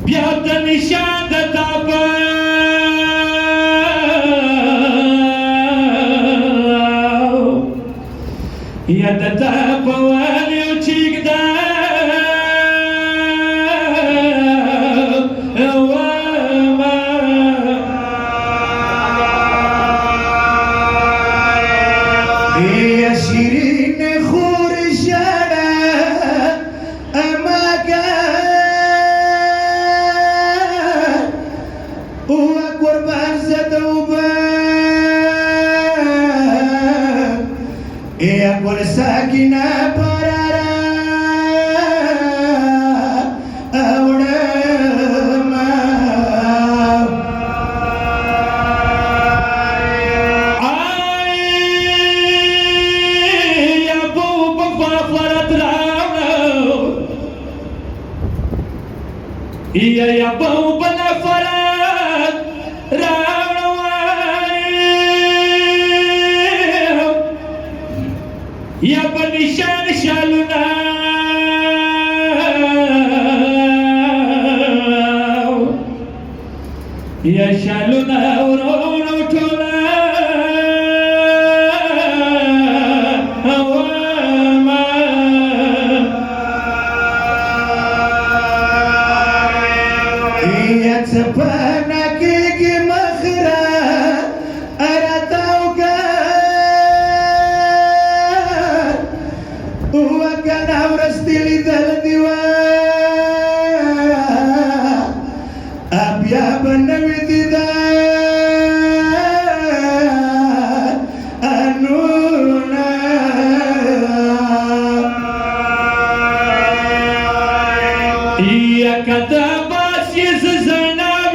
بیا د نشان د تابه یا د تابه والیو چیګدا Sakina parara audama ay ya bu farat rao ya bu farat rao یا بنشان شالونا یا شالونا ورونو ټولا واما یا څپانا کې مخرا وكان ورستي دلدوا أبيا بنوي دا أنونا يا كتاباس يزناب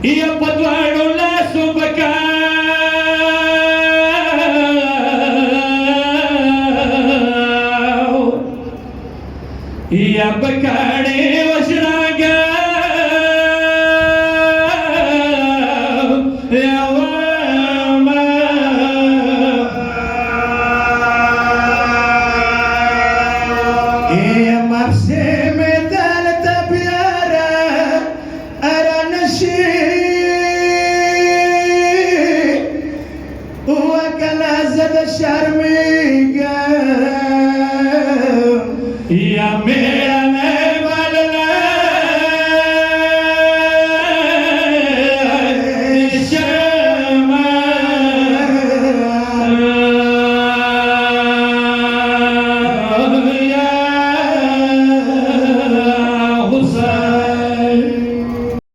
يا بدوانو لا سبكا یا بکاڑے وشراغا یا واما یا مرسے میں دالتا پیارا ارانشی وکلا زد شرمیگا یا میرا نیبالنا شما یا حسین